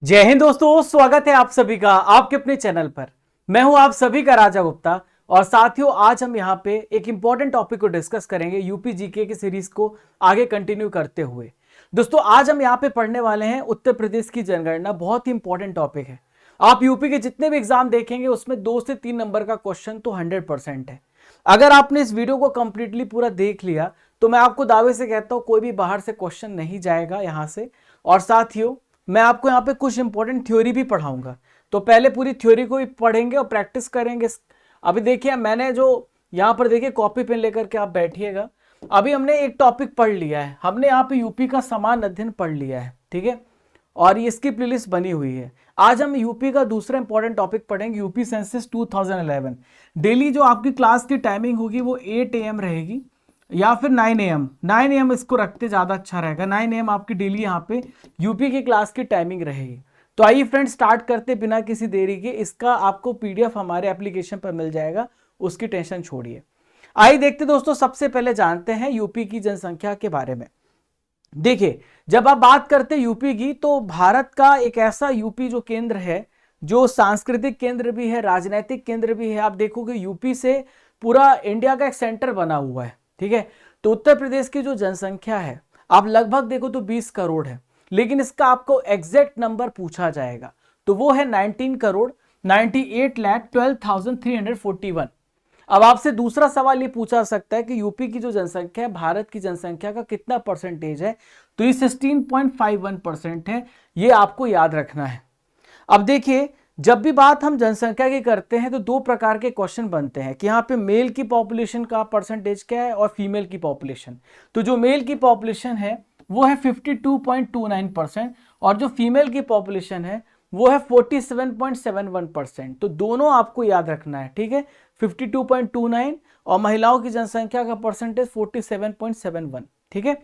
जय हिंद दोस्तों, स्वागत है आप सभी का आपके अपने चैनल पर। मैं हूं आप सभी का राजा गुप्ता। और साथियों, आज हम यहां पे एक इंपॉर्टेंट टॉपिक को डिस्कस करेंगे यूपी जीके की सीरीज को आगे कंटिन्यू करते हुए। दोस्तों, आज हम यहां पे पढ़ने वाले हैं उत्तर प्रदेश की जनगणना। बहुत ही इंपॉर्टेंट टॉपिक है। आप यूपी के जितने भी एग्जाम देखेंगे उसमें 2 से 3 नंबर का क्वेश्चन तो 100% है। अगर आपने इस वीडियो को कंप्लीटली पूरा देख लिया तो मैं आपको दावे से कहता हूं कोई भी बाहर से क्वेश्चन नहीं जाएगा यहां से। और साथियों, मैं आपको यहाँ पे कुछ इंपॉर्टेंट थ्योरी भी पढ़ाऊंगा। तो पहले पूरी थ्योरी को भी पढ़ेंगे और प्रैक्टिस करेंगे। अभी देखिए, मैंने जो यहाँ पर देखिए कॉपी पेन लेकर के आप बैठिएगा। अभी हमने एक टॉपिक पढ़ लिया है, हमने यहाँ पे यूपी का समान अध्ययन पढ़ लिया है, ठीक है। और ये इसकी प्लेलिस्ट बनी हुई है। आज हम यूपी का दूसरा इंपॉर्टेंट टॉपिक पढ़ेंगे, यूपी सेंसस 2011। डेली जो आपकी क्लास की टाइमिंग होगी वो 8 AM रहेगी या फिर 9 AM। 9 AM इसको रखते ज़्यादा अच्छा रहेगा। 9 AM आपकी डेली यहाँ पे यूपी की क्लास की टाइमिंग रहेगी। तो आइए फ्रेंड्स, स्टार्ट करते बिना किसी देरी के। इसका आपको PDF हमारे एप्लीकेशन पर मिल जाएगा, उसकी टेंशन छोड़िए। आइए देखते दोस्तों, सबसे पहले जानते हैं यूपी की जनसंख्या के बारे में। देखिए, जब आप बात करते हैं यूपी की तो भारत का एक ऐसा यूपी जो केंद्र है, जो सांस्कृतिक केंद्र भी है, राजनीतिक केंद्र भी है। आप देखोगे यूपी से पूरा इंडिया का एक सेंटर बना हुआ है, ठीक है। तो उत्तर प्रदेश की जो जनसंख्या है, आप लगभग देखो तो 20 करोड़ है। लेकिन इसका आपको एग्जैक्ट नंबर पूछा जाएगा तो वो है 19 करोड़ 98,12,341। अब आपसे दूसरा सवाल ये पूछा सकता है कि यूपी की जो जनसंख्या है भारत की जनसंख्या का कितना परसेंटेज है। तो ये 16.51% है। ये आपको याद रखना है। अब देखिए, जब भी बात हम जनसंख्या की करते हैं तो दो प्रकार के क्वेश्चन बनते हैं कि यहाँ पे मेल की पॉपुलेशन का परसेंटेज क्या है और फीमेल की पॉपुलेशन। तो जो मेल की पॉपुलेशन है वो है 52.29% और जो फीमेल की पॉपुलेशन है वो है 47.71%। तो दोनों आपको याद रखना है, ठीक है। 52.29 और महिलाओं की जनसंख्या का परसेंटेज 47.71, ठीक है।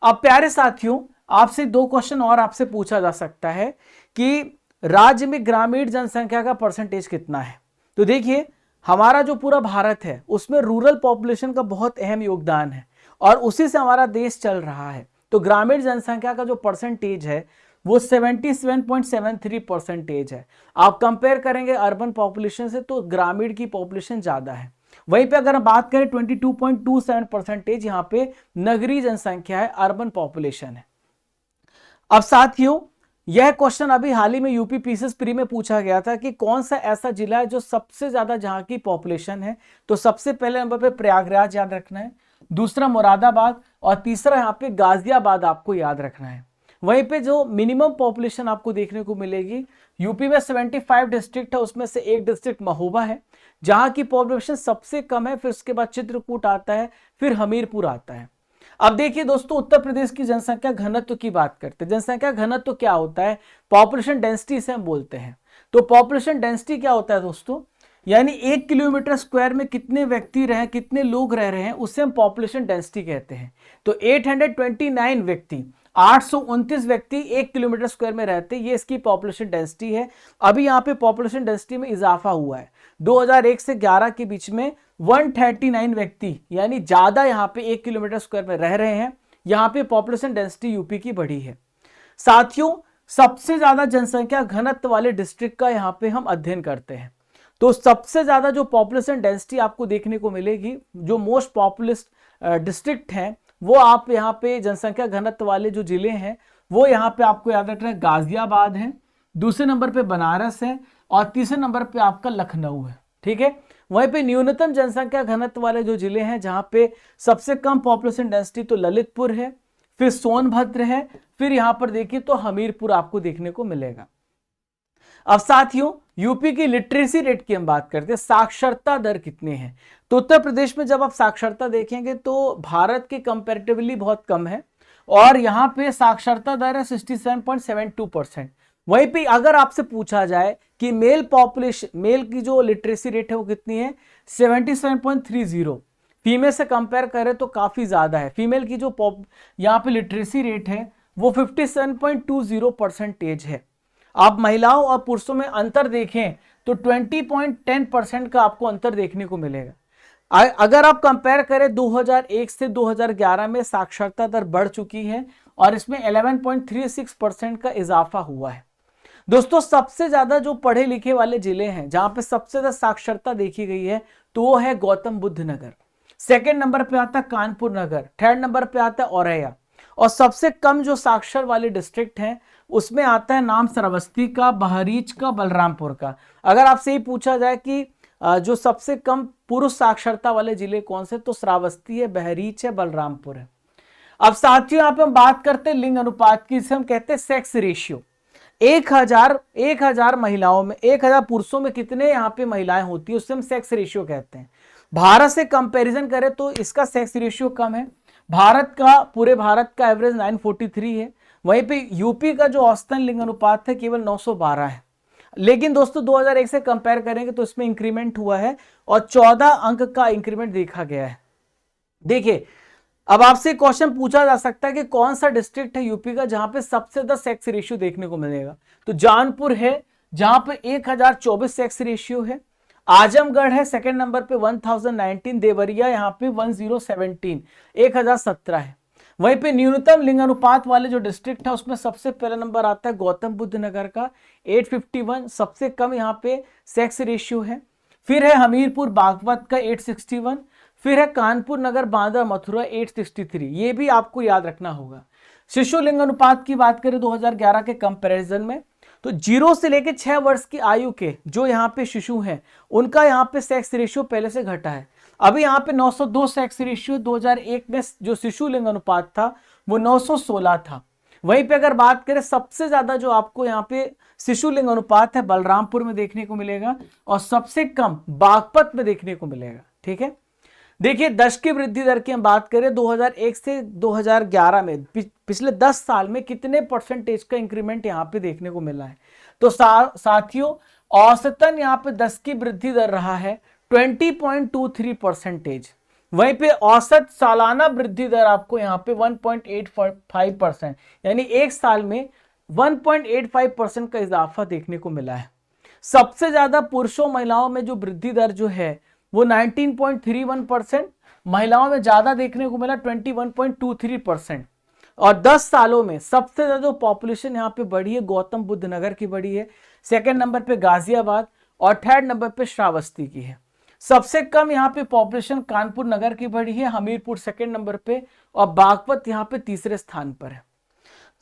अब प्यारे साथियों, आपसे दो क्वेश्चन और आपसे पूछा जा सकता है कि राज्य में ग्रामीण जनसंख्या का परसेंटेज कितना है। तो देखिए, हमारा जो पूरा भारत है उसमें रूरल पॉपुलेशन का बहुत अहम योगदान है और उसी से हमारा देश चल रहा है। तो ग्रामीण जनसंख्या का जो परसेंटेज है वो 77.73% है। आप कंपेयर करेंगे अर्बन पॉपुलेशन से तो ग्रामीण की पॉपुलेशन ज्यादा है। वहीं पे अगर हम बात करें 22.27% यहाँ पे नगरीय जनसंख्या है, अर्बन पॉपुलेशन है। अब साथियों, यह क्वेश्चन अभी हाल ही में यूपी पीसीएस प्री में पूछा गया था कि कौन सा ऐसा जिला है जो सबसे ज्यादा जहां की पॉपुलेशन है। तो सबसे पहले नंबर पे प्रयागराज याद रखना है, दूसरा मुरादाबाद और तीसरा यहाँ पे गाजियाबाद आपको याद रखना है। वहीं पे जो मिनिमम पॉपुलेशन आपको देखने को मिलेगी, यूपी में 75 डिस्ट्रिक्ट है, उसमें से एक डिस्ट्रिक्ट महोबा है जहां की पॉपुलेशन सबसे कम है। फिर उसके बाद चित्रकूट आता है, फिर हमीरपुर आता है। अब देखिए दोस्तों, उत्तर प्रदेश की जनसंख्या घनत्व की बात करते हैं। जनसंख्या घनत्व क्या होता है? पॉपुलेशन डेंसिटी से हम बोलते हैं। तो पॉपुलेशन डेंसिटी क्या होता है दोस्तों? यानी 1 किलोमीटर स्क्वायर में कितने व्यक्ति रहे, कितने लोग रह रहे हैं, उससे हम पॉपुलेशन डेंसिटी कहते हैं। तो 829 व्यक्ति, 829 व्यक्ति 1 किलोमीटर स्क्वायर में रहते, ये इसकी पॉपुलेशन डेंसिटी है। अभी यहाँ पे पॉपुलेशन डेंसिटी में इजाफा हुआ है। 2001 से 11 के बीच में 139 व्यक्ति, यानी ज्यादा यहाँ पे 1 किलोमीटर स्क्वायर में रह रहे हैं। यहाँ पे पॉपुलेशन डेंसिटी यूपी की बढ़ी है। साथियों, सबसे ज्यादा जनसंख्या घनत्व वाले डिस्ट्रिक्ट का यहाँ पे हम अध्ययन करते हैं। तो सबसे ज्यादा जो पॉपुलेशन डेंसिटी आपको देखने को मिलेगी, जो मोस्ट पॉपुलस डिस्ट्रिक्ट हैं, वो आप यहाँ पे जनसंख्या घनत्व वाले जो जिले हैं वो यहाँ पे आपको याद रखना है, गाजियाबाद है, दूसरे नंबर पे बनारस है और तीसरे नंबर पे आपका लखनऊ है, ठीक है। वहीं पे न्यूनतम जनसंख्या घनत्व वाले जो जिले हैं जहां पे सबसे कम पॉपुलेशन डेंसिटी, तो ललितपुर है, फिर सोनभद्र है, फिर यहां पर देखिए तो हमीरपुर आपको देखने को मिलेगा। अब साथियों, यूपी की लिटरेसी रेट की हम बात करते हैं, साक्षरता दर कितनी है। तो उत्तर प्रदेश में जब आप साक्षरता देखेंगे तो भारत के कंपैरेटिवली बहुत कम है और यहाँ पे साक्षरता दर है 67.72%। वहीं पे अगर आपसे पूछा जाए कि मेल पॉपुलेशन, मेल की जो लिटरेसी रेट है वो कितनी है, 77.30। फीमेल से कंपेयर करें तो काफी ज्यादा है। फीमेल की जो यहाँ पे लिटरेसी रेट है वो 57.20% है। आप महिलाओं और पुरुषों में अंतर देखें तो 20.10% का आपको अंतर देखने को मिलेगा। अगर आप कंपेयर करें 2001 से 2011 में साक्षरता दर बढ़ चुकी है और इसमें 11.36% का इजाफा हुआ है। दोस्तों सबसे ज्यादा जो पढ़े लिखे वाले जिले हैं जहां पे सबसे ज्यादा साक्षरता देखी गई है तो वो है गौतम बुद्ध नगर। सेकंड नंबर पे आता है कानपुर नगर, थर्ड नंबर पे आता है औरैया, और सबसे कम जो साक्षर वाले डिस्ट्रिक्ट हैं उसमें आता है नाम श्रावस्ती का, बहरीच का, बलरामपुर का। अगर आपसे ही पूछा जाए कि जो सबसे कम पुरुष साक्षरता वाले जिले कौन से, तो श्रावस्ती है, बहरीच है, बलरामपुर है। अब साथियों यहाँ पे हम बात करते हैं लिंग अनुपात की, जिसे हम कहते हैं सेक्स रेशियो। 1000 महिलाओं में 1000 पुरुषों में कितने यहाँ पे महिलाएं होती है उससे हम सेक्स रेशियो कहते हैं। भारत से कंपैरिजन करें तो इसका सेक्स रेशियो कम है। पूरे भारत का एवरेज 943 है, वहीं पे यूपी का जो औसतन लिंग अनुपात है केवल 912 है। लेकिन दोस्तों 2001 से कंपेयर करेंगे तो इसमें इंक्रीमेंट हुआ है और 14 अंक का इंक्रीमेंट देखा गया है। देखिए अब आपसे क्वेश्चन पूछा जा सकता है कि कौन सा डिस्ट्रिक्ट है यूपी का जहां पे सबसे ज्यादा सेक्स रेशियो देखने को मिलेगा, तो जानपुर है जहां पे 1024 सेक्स रेशियो है। आजमगढ़ है सेकंड नंबर पे 1019, देवरिया यहाँ पे 1017 1017 है। वहीं पे न्यूनतम लिंग अनुपात वाले जो डिस्ट्रिक्ट है उसमें सबसे पहला नंबर आता है गौतम बुद्ध नगर का 851, सबसे कम यहाँ पे सेक्स रेशियो है। फिर है हमीरपुर बागपत का 861, फिर है कानपुर नगर बांदा मथुरा 863, ये भी आपको याद रखना होगा। शिशु लिंग अनुपात की बात करें 2011 के कंपैरिजन में तो 0 से लेकर 6 वर्ष की आयु के जो यहाँ पे शिशु हैं उनका यहाँ पे सेक्स रेशियो पहले से घटा है। अभी यहाँ पे 902 सेक्स रेशियो, 2001 में जो शिशु लिंग अनुपात था वो 916 था। वहीं पे अगर बात करें सबसे ज्यादा जो आपको यहाँ पे शिशु लिंग अनुपात है बलरामपुर में देखने को मिलेगा और सबसे कम बागपत में देखने को मिलेगा। ठीक है, देखिए दशकीय वृद्धि दर की हम बात करें 2001 से 2011 में पिछले 10 साल में कितने परसेंटेज का इंक्रीमेंट यहाँ पे देखने को मिला है, तो साथियों औसतन यहाँ पे 10 की वृद्धि दर रहा है 20.23%। वहीं पे औसत सालाना वृद्धि दर आपको यहाँ पे 1.85%, यानी एक साल में 1.85% का इजाफा देखने को मिला है। सबसे ज्यादा पुरुषों महिलाओं में जो वृद्धि दर जो है वो 19.31%, महिलाओं में ज्यादा देखने को मिला 21.23%। और 10 सालों में सबसे ज्यादा जो पॉपुलेशन यहाँ पे बढ़ी है गौतम बुद्ध नगर की बढ़ी है, सेकंड नंबर पे गाजियाबाद और थर्ड नंबर पे श्रावस्ती की है। सबसे कम यहाँ पे पॉपुलेशन कानपुर नगर की बढ़ी है, हमीरपुर सेकंड नंबर पे और बागपत यहाँ पे तीसरे स्थान पर है।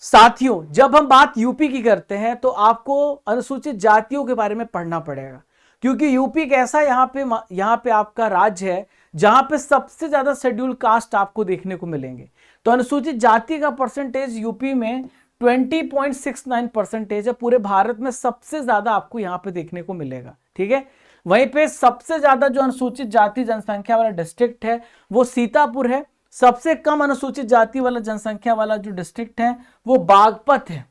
साथियों जब हम बात यूपी की करते हैं तो आपको अनुसूचित जातियों के बारे में पढ़ना पड़ेगा, क्योंकि यूपी एक ऐसा यहाँ पे आपका राज्य है जहां पे सबसे ज्यादा शेड्यूल कास्ट आपको देखने को मिलेंगे। तो अनुसूचित जाति का परसेंटेज यूपी में 20.69% है, पूरे भारत में सबसे ज्यादा आपको यहाँ पे देखने को मिलेगा। ठीक है, वहीं पे सबसे ज्यादा जो अनुसूचित जाति जनसंख्या वाला डिस्ट्रिक्ट है वो सीतापुर है, सबसे कम अनुसूचित जाति वाला जनसंख्या वाला जो डिस्ट्रिक्ट है वो बागपत है।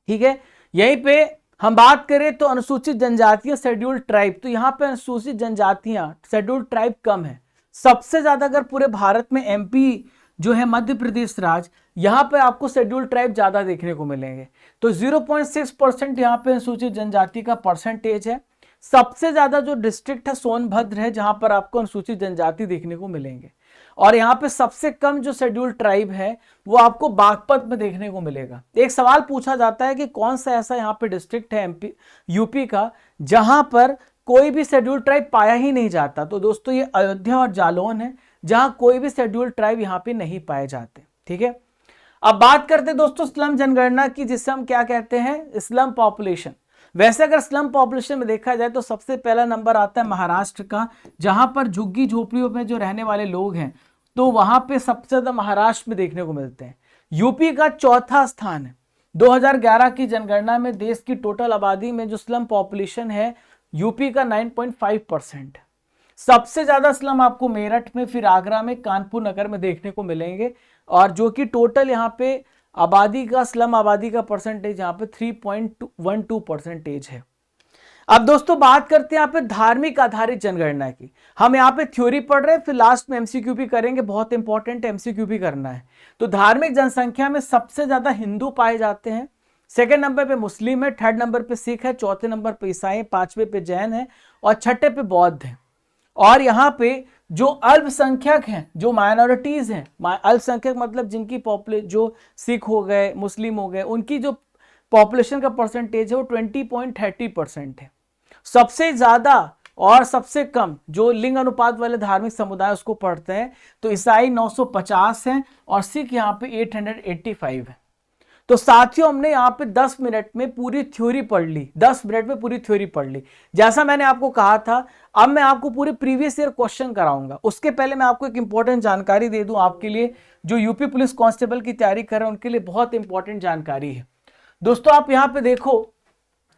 ठीक है, यहीं पे हम बात करें तो अनुसूचित जनजातियां शेड्यूल्ड ट्राइब, तो यहाँ पे अनुसूचित जनजातियां शेड्यूल्ड ट्राइब कम है। सबसे ज्यादा अगर पूरे भारत में एमपी जो है मध्य प्रदेश राज्य, यहाँ पे आपको शेड्यूल्ड ट्राइब ज्यादा देखने को मिलेंगे। तो 0.6% यहाँ पे अनुसूचित जनजाति का परसेंटेज है। सबसे ज्यादा जो डिस्ट्रिक्ट है सोनभद्र है जहां पर आपको अनुसूचित जनजाति देखने को मिलेंगे, और यहाँ पे सबसे कम जो शेड्यूल्ड ट्राइब है वो आपको बागपत में देखने को मिलेगा। एक सवाल पूछा जाता है कि कौन सा ऐसा यहाँ पे डिस्ट्रिक्ट है यूपी का जहां पर कोई भी शेड्यूल्ड ट्राइब पाया ही नहीं जाता, तो दोस्तों ये अयोध्या और जालौन है जहां कोई भी शेड्यूल्ड ट्राइब यहाँ पे नहीं पाए जाते। ठीक है, अब बात करते हैं दोस्तों स्लम जनगणना की, जिसे हम क्या कहते हैं स्लम पॉपुलेशन। वैसे अगर स्लम पॉपुलेशन में देखा जाए तो सबसे पहला नंबर आता है महाराष्ट्र का, जहां पर झुग्गी झोपड़ियों में जो रहने वाले लोग हैं तो वहां पे सबसे ज्यादा महाराष्ट्र में देखने को मिलते हैं। यूपी का चौथा स्थान है। 2011 की जनगणना में देश की टोटल आबादी में जो स्लम पॉपुलेशन है यूपी का 9.5%। सबसे ज्यादा स्लम आपको मेरठ में, फिर आगरा में, कानपुर नगर में देखने को मिलेंगे, और जो कि टोटल यहाँ पे आबादी का स्लम आबादी का परसेंटेज यहाँ पे 3.12% है। अब दोस्तों बात करते हैं यहाँ पे धार्मिक आधारित जनगणना की। हम यहाँ पे थ्योरी पढ़ रहे हैं, फिर लास्ट में एमसीक्यू भी करेंगे, बहुत इंपॉर्टेंट एमसीक्यू भी करना है। तो धार्मिक जनसंख्या में सबसे ज्यादा हिंदू पाए जाते हैं, सेकंड नंबर पे मुस्लिम है, थर्ड नंबर पे सिख है, चौथे नंबर पे ईसाई, पांचवें पे जैन है और छठे पे बौद्ध है। और यहाँ पे जो अल्पसंख्यक हैं, जो माइनॉरिटीज हैं, अल्पसंख्यक मतलब जिनकी पॉपुलेशन जो सिख हो गए, मुस्लिम हो गए, उनकी जो पॉपुलेशन का परसेंटेज है वो 20.30% है। सबसे ज्यादा और सबसे कम जो लिंग अनुपात वाले धार्मिक समुदाय उसको पढ़ते हैं तो ईसाई 950 है और सिख यहाँ पे 885 है। तो साथियों हमने यहाँ पे 10 मिनट में पूरी थ्योरी पढ़ ली, 10 मिनट में पूरी थ्योरी पढ़ ली। जैसा मैंने आपको कहा था, अब मैं आपको पूरे प्रीवियस ईयर क्वेश्चन कराऊंगा। उसके पहले मैं आपको एक इंपॉर्टेंट जानकारी दे दूं, आपके लिए जो यूपी पुलिस कांस्टेबल की तैयारी कर रहे हैं उनके लिए बहुत इंपॉर्टेंट जानकारी है। दोस्तों आप यहाँ पे देखो,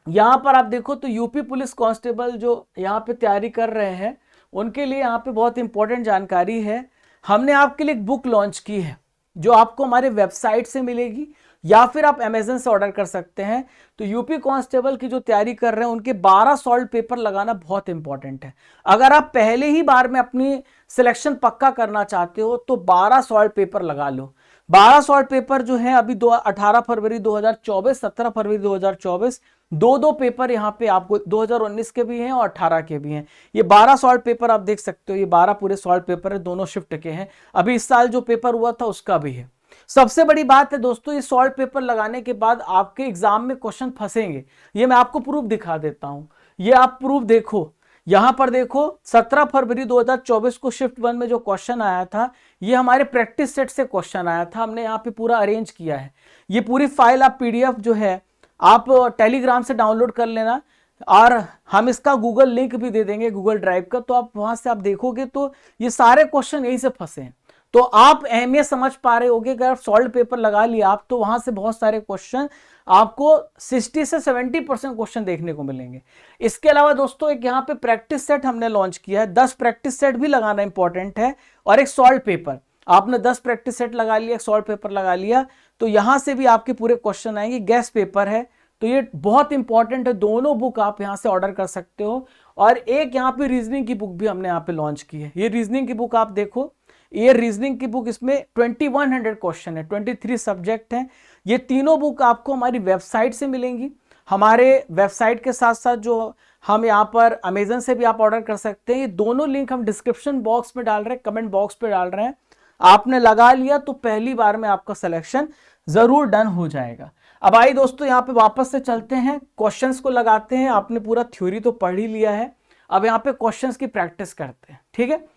यहाँ पर आप देखो तो यूपी पुलिस कांस्टेबल जो यहाँ पे तैयारी कर रहे हैं उनके लिए यहाँ पे बहुत इंपॉर्टेंट जानकारी है। हमने आपके लिए एक बुक लॉन्च की है जो आपको हमारे वेबसाइट से मिलेगी या फिर आप अमेजन से ऑर्डर कर सकते हैं। तो यूपी कांस्टेबल की जो तैयारी कर रहे हैं उनके 12 सॉल्व पेपर लगाना बहुत इंपॉर्टेंट है। अगर आप पहले ही बार में अपनी सिलेक्शन पक्का करना चाहते हो तो 12 सॉल्व पेपर लगा लो। 12 सॉल्व पेपर जो है अभी 18 फरवरी 2024, 17 फरवरी 2024, दो पेपर यहाँ पे आपको 2019 के भी हैं और 18 के भी हैं। ये 12 सॉल्व पेपर आप देख सकते हो, ये 12 पूरे सॉल्व पेपर है, दोनों शिफ्ट के हैं। अभी इस साल जो पेपर हुआ था उसका भी है। सबसे बड़ी बात है दोस्तों, ये सॉल्व पेपर लगाने के बाद आपके एग्जाम में क्वेश्चन फंसेंगे। ये मैं आपको प्रूफ दिखा देता हूं, ये आप प्रूफ देखो, यहां पर देखो 17 फरवरी 2024 को शिफ्ट 1 में जो क्वेश्चन आया था ये हमारे प्रैक्टिस सेट से क्वेश्चन आया था। हमने यहाँ पे पूरा अरेंज किया है। ये पूरी फाइल आप पीडीएफ जो है आप टेलीग्राम से डाउनलोड कर लेना और हम इसका गूगल लिंक भी दे देंगे, गूगल ड्राइव का, तो आप वहां से आप देखोगे तो ये सारे क्वेश्चन यहीं से फंसे हैं। तो आप अहमियत समझ पा रहे होगे, अगर आप सॉल्व पेपर लगा लिया आप तो वहां से बहुत सारे क्वेश्चन आपको 60 से 70% क्वेश्चन देखने को मिलेंगे। इसके अलावा दोस्तों एक यहाँ पे प्रैक्टिस सेट हमने लॉन्च किया है, 10 प्रैक्टिस सेट भी लगाना इंपॉर्टेंट है और एक सॉल्व पेपर। आपने 10 प्रैक्टिस सेट लगा लिया, एक सॉल्व पेपर लगा लिया तो यहां से भी आपके पूरे क्वेश्चन आएंगे। गेस्ट पेपर है तो ये बहुत इंपॉर्टेंट है, दोनों बुक आप यहां से ऑर्डर कर सकते हो। और एक यहाँ पे रीजनिंग की बुक भी हमने यहाँ पे लॉन्च की है। ये रीजनिंग की बुक आप देखो, ये रीजनिंग की बुक, इसमें 2100 क्वेश्चन है, 23 सब्जेक्ट हैं। ये तीनों बुक आपको हमारी वेबसाइट से मिलेंगी। हमारे वेबसाइट के साथ साथ जो हम यहाँ पर अमेजन से भी आप ऑर्डर कर सकते हैं। ये दोनों लिंक हम डिस्क्रिप्शन बॉक्स में डाल रहे हैं, कमेंट बॉक्स पे डाल रहे हैं। आपने लगा लिया तो पहली बार में आपका सिलेक्शन जरूर डन हो जाएगा। अब आइए दोस्तों यहाँ पे वापस से चलते हैं, क्वेश्चंस को लगाते हैं। आपने पूरा थ्योरी तो पढ़ ही लिया है, अब यहाँ पे क्वेश्चंस की प्रैक्टिस करते हैं, ठीक है।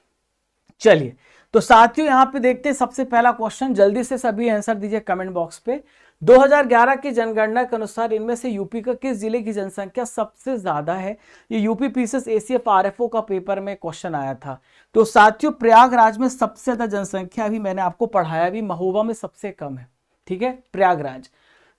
चलिए तो साथियों यहाँ पे देखते हैं सबसे पहला क्वेश्चन, जल्दी से सभी आंसर दीजिए कमेंट बॉक्स पे। 2011 की जनगणना के अनुसार इनमें से यूपी का किस जिले की जनसंख्या सबसे ज्यादा है? ये यूपी पीसीएस एसीएफ आरएफओ का पेपर में क्वेश्चन आया था। तो साथियों प्रयागराज में सबसे ज्यादा जनसंख्या, अभी मैंने आपको पढ़ाया भी, महोबा में सबसे कम है, ठीक है, प्रयागराज।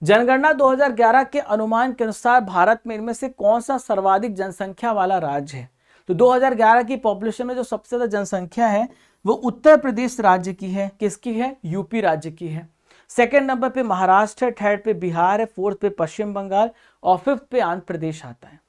जनगणना 2011 के अनुमान के अनुसार भारत में इनमें से कौन सा सर्वाधिक जनसंख्या वाला राज्य है? तो 2011 की पॉपुलेशन में जो सबसे ज्यादा जनसंख्या है वो उत्तर प्रदेश राज्य की है। किसकी है? यूपी राज्य की है। सेकंड नंबर पे महाराष्ट्र है, थर्ड पे बिहार है, फोर्थ पे पश्चिम बंगाल और फिफ्थ पे आंध्र प्रदेश आता है।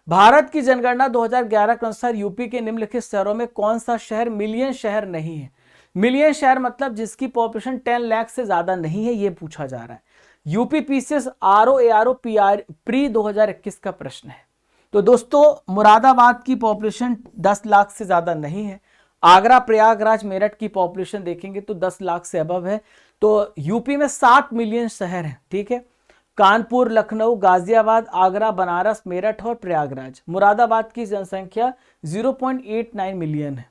भारत की जनगणना 2011 के अनुसार यूपी के निम्नलिखित शहरों में कौन सा शहर मिलियन शहर नहीं है? मिलियन शहर मतलब जिसकी पॉपुलेशन 10 लाख से ज्यादा नहीं है, ये पूछा जा रहा है। यूपी पीसीएस आरओ प्री 2021 का प्रश्न है। तो दोस्तों मुरादाबाद की पॉपुलेशन 10 लाख से ज्यादा नहीं है। आगरा, प्रयागराज, मेरठ की पॉपुलेशन देखेंगे तो 10 लाख से अबव है। तो यूपी में 7 मिलियन शहर है, ठीक है। कानपुर, लखनऊ, गाजियाबाद, आगरा, बनारस, मेरठ और प्रयागराज। मुरादाबाद की जनसंख्या 0.89 मिलियन है,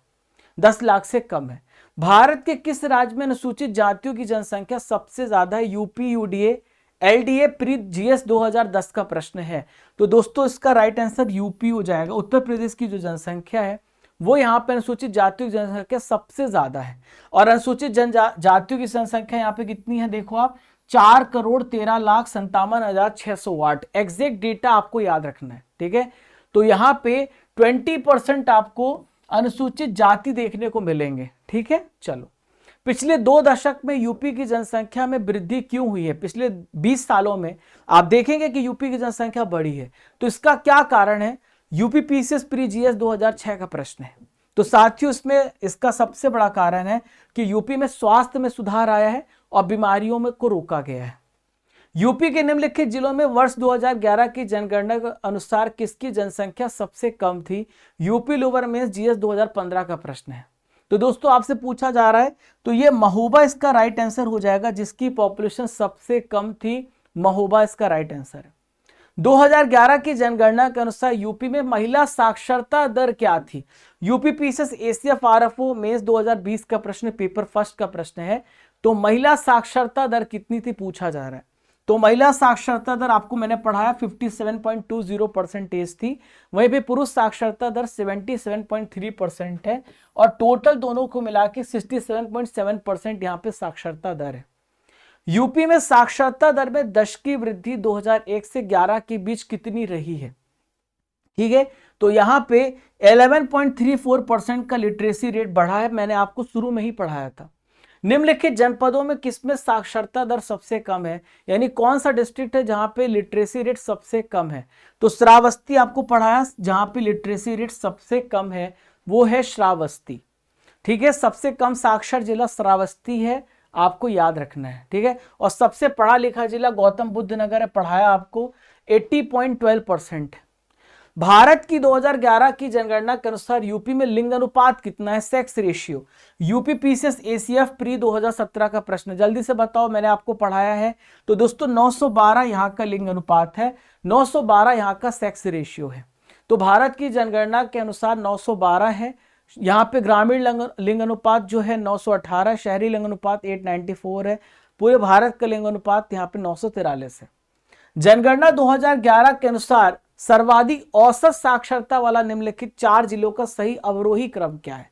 10 लाख से कम है। भारत के किस राज्य में अनुसूचित जातियों की जनसंख्या सबसे ज्यादा है? UP UDA LDA pre GS 2010 का प्रश्न है। तो दोस्तों इसका राइट आंसर यूपी हो जाएगा। उत्तर प्रदेश की जो जनसंख्या है वो यहाँ पे अनुसूचित जातियों की जनसंख्या सबसे ज्यादा है। और अनुसूचित जातियों की जनसंख्या यहाँ पे कितनी है देखो आप, 4,13,57,608। एग्जैक्ट डेटा आपको याद रखना है, ठीक है। तो यहाँ पे 20% आपको अनुसूचित जाति देखने को मिलेंगे, ठीक है। चलो, पिछले 2 दशक में यूपी की जनसंख्या में वृद्धि क्यों हुई है? पिछले 20 सालों में आप देखेंगे कि यूपी की जनसंख्या बढ़ी है। तो इसका क्या कारण है? यूपी पीसीएस प्री जीएस 2006 का प्रश्न है। तो साथियों इसमें इसका सबसे बड़ा कारण है कि यूपी में स्वास्थ्य में सुधार आया है और बीमारियों में को रोका गया है। यूपी के निम्नलिखित जिलों में वर्ष 2011 की जनगणना के अनुसार किसकी जनसंख्या सबसे कम थी? यूपी लोअर मेंस जीएस 2015 का प्रश्न है। तो दोस्तों आपसे पूछा जा रहा है, तो ये महोबा इसका राइट आंसर हो जाएगा, जिसकी पॉपुलेशन सबसे कम थी महोबा इसका राइट आंसर है। 2011 की जनगणना के अनुसार यूपी में महिला साक्षरता दर क्या थी? UP PCS ACF RFO mains 2020 का प्रश्न, पेपर फर्स्ट का प्रश्न है। तो महिला साक्षरता दर कितनी थी पूछा जा रहा है। तो महिला साक्षरता दर आपको मैंने पढ़ाया 57.20% थी। वहीं पे पुरुष साक्षरता दर 77.3% है और टोटल दोनों को मिला के 67.7% यहाँ पे साक्षरता दर है। यूपी में साक्षरता दर में दशकीय वृद्धि 2001 से 11 के बीच कितनी रही है? ठीक है, तो यहाँ पे 11.34% का लिटरेसी रेट बढ़ा है। मैंने आपको शुरू में ही पढ़ाया था। निम्नलिखित जनपदों में किसमें साक्षरता दर सबसे कम है, यानी कौन सा डिस्ट्रिक्ट है जहां पे लिटरेसी रेट सबसे कम है? तो श्रावस्ती आपको पढ़ाया, जहां पे लिटरेसी रेट सबसे कम है वो है श्रावस्ती। ठीक है, सबसे कम साक्षर जिला श्रावस्ती है, आपको याद रखना है। ठीक है, और सबसे पढ़ा लिखा जिला गौतम बुद्ध नगर है, पढ़ाया आपको 80.12%। भारत की 2011 की जनगणना के अनुसार यूपी में लिंग अनुपात कितना है, sex ratio? UP PCS ACF pre 2017 का प्रश्न, जल्दी से बताओ, मैंने आपको पढ़ाया है। तो दोस्तों 912 यहाँ का लिंग अनुपात है, 912 यहाँ का सेक्स रेशियो है। तो भारत की जनगणना के अनुसार 912 है। यहाँ पे ग्रामीण लिंग अनुपात जो है 918, शहरी लिंग अनुपात 894 है। पूरे भारत का लिंग अनुपात यहाँ पे 943 है। जनगणना 2011 के अनुसार सर्वाधिक औसत साक्षरता वाला निम्नलिखित 4 जिलों का सही अवरोही क्रम क्या है?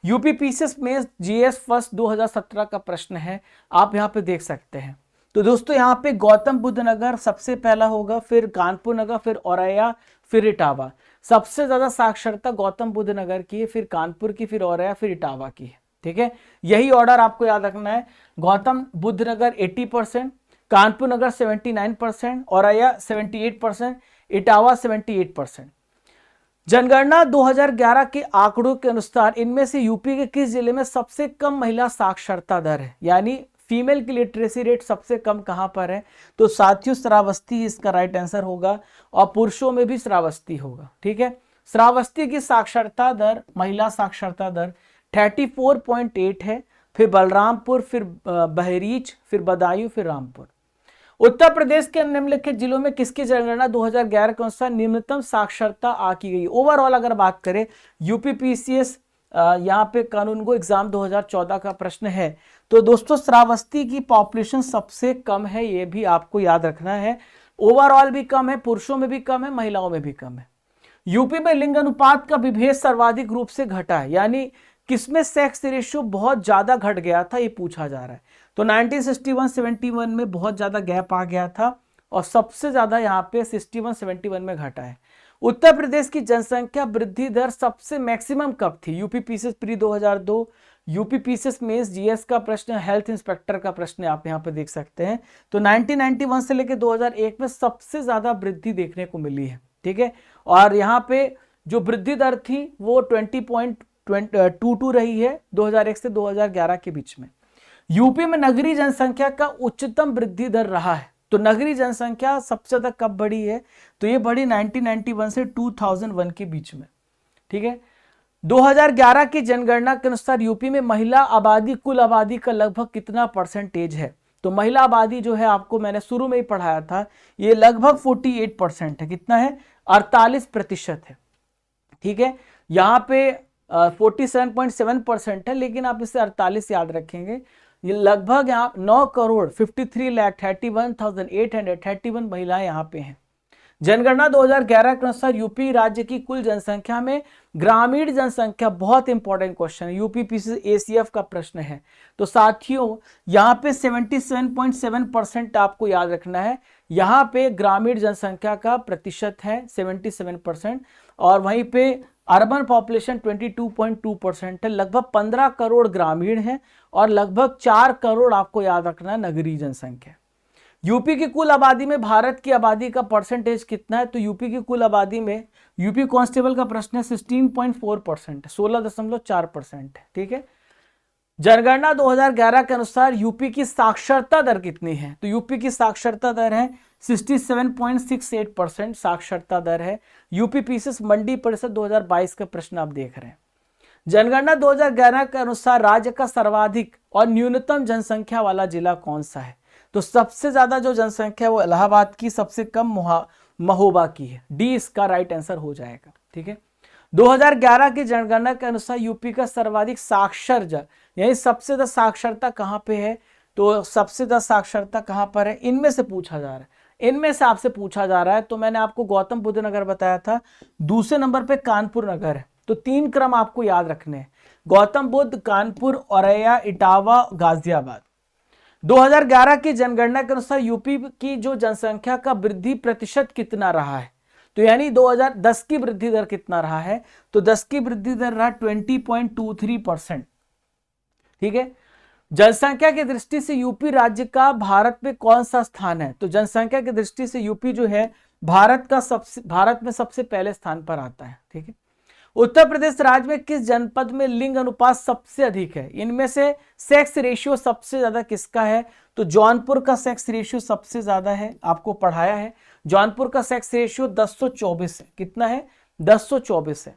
यूपी पीसीएस में जीएस फर्स्ट 2017 का प्रश्न है, आप यहाँ पे देख सकते हैं। तो दोस्तों यहाँ पे गौतम बुद्ध नगर सबसे पहला होगा, फिर कानपुर नगर, फिर औरैया, फिर इटावा। सबसे ज्यादा साक्षरता गौतम बुद्ध नगर की है, फिर कानपुर की, फिर औरैया, फिर इटावा की है। ठीक है, यही ऑर्डर आपको याद रखना है। गौतम बुद्ध नगर 80%, कानपुर नगर 79%, औरैया 78%, इटावा 78%। जनगणना 2011 के आंकड़ों के अनुसार इनमें से यूपी के किस जिले में सबसे कम महिला साक्षरता दर है, यानी फीमेल की लिटरेसी रेट सबसे कम कहां पर है? तो साथियों श्रावस्ती इसका राइट आंसर होगा, और पुरुषों में भी श्रावस्ती होगा। ठीक है, श्रावस्ती की साक्षरता दर, महिला साक्षरता दर 34.8 है, फिर बलरामपुर, फिर बहरीच, फिर बदायूं, फिर रामपुर। उत्तर प्रदेश के निम्नलिखित जिलों में किसकी जनगणना 2011 के अनुसार निम्नतम साक्षरता आकी गई? ओवरऑल अगर बात करें यूपी पीसीएस यहाँ पे कानून गो एग्जाम 2014 का प्रश्न है। तो दोस्तों श्रावस्ती की पॉपुलेशन सबसे कम है, ये भी आपको याद रखना है। ओवरऑल भी कम है, पुरुषों में भी कम है, महिलाओं में भी कम है। यूपी में लिंग अनुपात का विभेद सर्वाधिक रूप से घटा है, यानी किसमें सेक्स रेशियो बहुत ज्यादा घट गया था, ये पूछा जा रहा है। तो 1961-71 में बहुत ज्यादा गैप आ गया था, और सबसे ज्यादा यहाँ पे 61-71 में घटा है। उत्तर प्रदेश की जनसंख्या वृद्धि दर सबसे मैक्सिमम कब थी? UP PCS pre 2002, UP PCS mains GS का प्रश्न, हेल्थ इंस्पेक्टर का प्रश्न आप यहाँ पे देख सकते हैं। तो 1991 से लेकर 2001 में सबसे ज्यादा वृद्धि देखने को मिली है। ठीक है, और यहाँ पे जो वृद्धि दर थी वो 20.22 रही है 2001 से 2011 के बीच में। यूपी में नगरीय जनसंख्या का उच्चतम वृद्धि दर रहा है। तो नगरीय जनसंख्या सबसे ज्यादा कब बढ़ी है? तो ये बढ़ी 1991 से 2001 के बीच में। ठीक है, 2011 की जनगणना के अनुसार यूपी में महिला आबादी कुल आबादी का लगभग कितना परसेंटेज है? तो महिला आबादी जो है आपको मैंने शुरू में ही पढ़ाया था, ये लगभग 48% है। कितना है? 48% है। ठीक है, यहाँ पे 47.7% है, लेकिन आप इसे 48 याद रखेंगे। ये लगभग यहाँ 9,53,31,831 महिलाएं यहाँ पे हैं। जनगणना 2011 के अनुसार यूपी राज्य की कुल जनसंख्या में ग्रामीण जनसंख्या, बहुत इंपॉर्टेंट क्वेश्चन है, यूपी पीसीएस एसीएफ का प्रश्न है। तो साथियों यहाँ पे 77.7% आपको याद रखना है। यहाँ पे ग्रामीण जनसंख्या का प्रतिशत है 77%, और वहीं पे अर्बन पॉपुलेशन 22.2% है। लगभग 15 करोड़ ग्रामीण है और लगभग 4 करोड़ आपको याद रखना है नगरीय जनसंख्या। यूपी की कुल आबादी में भारत की आबादी का परसेंटेज कितना है? तो यूपी की कुल आबादी में, यूपी कांस्टेबल का प्रश्न है, 16.4% है, 16.4% है। ठीक है, जनगणना 2011 के अनुसार यूपी की साक्षरता दर कितनी है? तो यूपी की साक्षरता दर है 67.68% साक्षरता दर है। यूपी पीसीएस मंडी परिषद 2022 का प्रश्न आप देख रहे हैं। जनगणना 2011 के अनुसार राज्य का सर्वाधिक और न्यूनतम जनसंख्या वाला जिला कौन सा है? तो सबसे ज्यादा जो जनसंख्या है वो इलाहाबाद की, सबसे कम महोबा की है। डी इसका राइट आंसर हो जाएगा। ठीक है। 2011 की जनगणना के अनुसार यूपी का सर्वाधिक साक्षर यानी सबसे ज्यादा साक्षरता कहां पे है, तो सबसे ज्यादा साक्षरता कहां पर है, इनमें से पूछा जा रहा है, इनमें से आपसे पूछा जा रहा है। तो मैंने आपको गौतम बुद्ध नगर बताया था, दूसरे नंबर पे कानपुर नगर है। तो 3 क्रम आपको याद रखने हैं, गौतम बुद्ध, कानपुर, औरैया, इटावा, गाजियाबाद। 2011 की जनगणना के अनुसार यूपी की जो जनसंख्या का वृद्धि प्रतिशत कितना रहा है, तो यानी 2010 की वृद्धि दर कितना रहा है, तो 10 की वृद्धि दर रहा 20.23%। ठीक है। जनसंख्या की दृष्टि से यूपी राज्य का भारत में कौन सा स्थान है, तो जनसंख्या की दृष्टि से यूपी जो है भारत में सबसे पहले स्थान पर आता है। ठीक है। उत्तर प्रदेश राज्य में किस जनपद में लिंग अनुपात सबसे अधिक है, इनमें से सेक्स रेशियो सबसे ज्यादा किसका है, तो जौनपुर का सेक्स रेशियो सबसे ज्यादा है, आपको पढ़ाया है। जौनपुर का सेक्स रेशियो 1024 है। कितना है, 1024 है।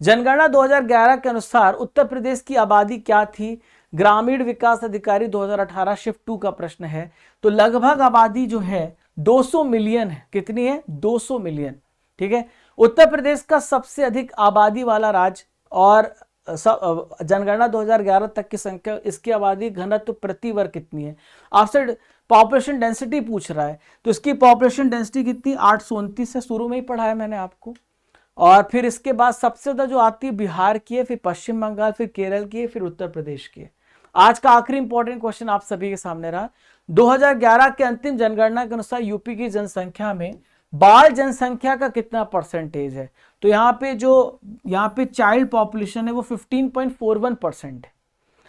जनगणना 2011 के अनुसार उत्तर प्रदेश की आबादी क्या थी, ग्रामीण विकास अधिकारी 2018 शिफ्ट 2 का प्रश्न है। तो लगभग आबादी जो है 200 मिलियन है। कितनी है, 200 मिलियन। ठीक है। उत्तर प्रदेश का सबसे अधिक आबादी वाला राज्य और जनगणना 2011 तक की संख्या, इसकी आबादी घनत्व प्रति वर्ग कितनी है, आपसे पॉपुलेशन डेंसिटी पूछ रहा है। तो इसकी पॉपुलेशन डेंसिटी कितनी, 829 है, शुरू में ही पढ़ाया मैंने आपको। और फिर इसके बाद सबसे ज्यादा जो आती है बिहार की है, फिर पश्चिम बंगाल, फिर केरल की है, फिर उत्तर प्रदेश की है। आज का आखिरी इंपॉर्टेंट क्वेश्चन आप सभी के सामने रहा। 2011 के अंतिम जनगणना के अनुसार यूपी की जनसंख्या में बाल जनसंख्या का कितना परसेंटेज है, तो यहाँ पे चाइल्ड पॉपुलेशन है वो 15.41% है।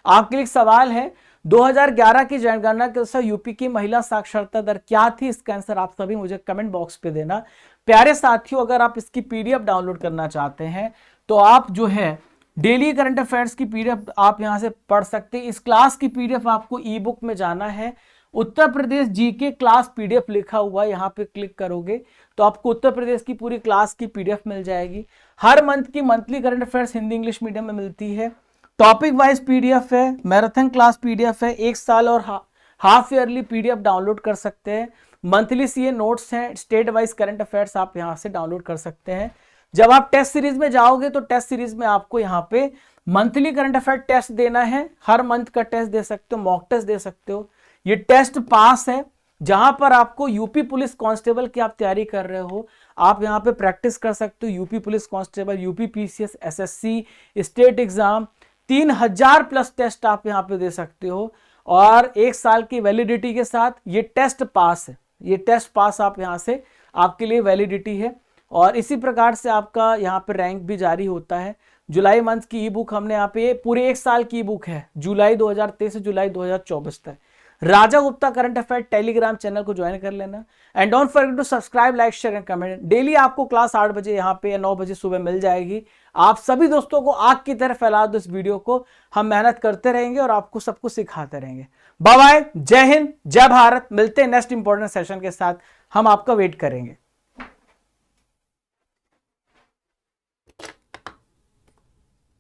आपके लिए सवाल है, 2011 की जनगणना के अनुसार यूपी की महिला साक्षरता दर क्या थी, इसका आंसर आप सभी मुझे कमेंट बॉक्स पे देना। प्यारे साथियों, अगर आप इसकी पीडीएफ डाउनलोड करना चाहते हैं तो आप जो है डेली करंट अफेयर्स की पीडीएफ आप यहां से पढ़ सकते हैं। इस क्लास की पीडीएफ आपको ई बुक में जाना है, Uttar Pradesh GK class PDF लिखा हुआ यहाँ पे क्लिक करोगे तो आपको उत्तर प्रदेश की पूरी क्लास की पीडीएफ मिल जाएगी। हर मंथ की monthly current affairs Hindi English medium में मिलती है। टॉपिक वाइज पीडीएफ है, मैराथन क्लास पीडीएफ है, 1 साल और हाफ ईयरली पीडीएफ डाउनलोड कर सकते हैं। मंथली सीए नोट्स हैं, स्टेट वाइज करंट अफेयर्स आप यहाँ से डाउनलोड कर सकते हैं। जब आप टेस्ट सीरीज में जाओगे तो टेस्ट सीरीज में आपको यहाँ पे मंथली करंट अफेयर टेस्ट देना है, हर मंथ का टेस्ट दे सकते हो, मॉक टेस्ट दे सकते हो। ये टेस्ट पास है, जहां पर आपको यूपी पुलिस कांस्टेबल की आप तैयारी कर रहे हो, आप यहां पे प्रैक्टिस कर सकते हो। UP police constable, UP PCS, SSC, state exam, 3000 plus test आप यहां पे दे सकते हो और 1 साल की वैलिडिटी के साथ ये टेस्ट पास है। ये टेस्ट पास आप यहां से, आपके लिए वैलिडिटी है और इसी प्रकार से आपका यहाँ पे रैंक भी जारी होता है। जुलाई मंथ की ई बुक हमने यहाँ पे, पूरे 1 साल की ई बुक है, जुलाई 2023 से जुलाई 2024 तक। Raja Gupta current affair Telegram channel को ज्वाइन कर लेना and don't forget to subscribe, like, share and comment. Daily आपको क्लास 8 बजे यहाँ पे या 9 बजे सुबह मिल जाएगी। आप सभी दोस्तों को आग की तरह फैला दो इस वीडियो को, हम मेहनत करते रहेंगे और आपको सब कुछ सिखाते रहेंगे। बाय बाय, जय हिंद, जय भारत। मिलते हैं नेक्स्ट इंपॉर्टेंट सेशन के साथ, हम आपका वेट करेंगे।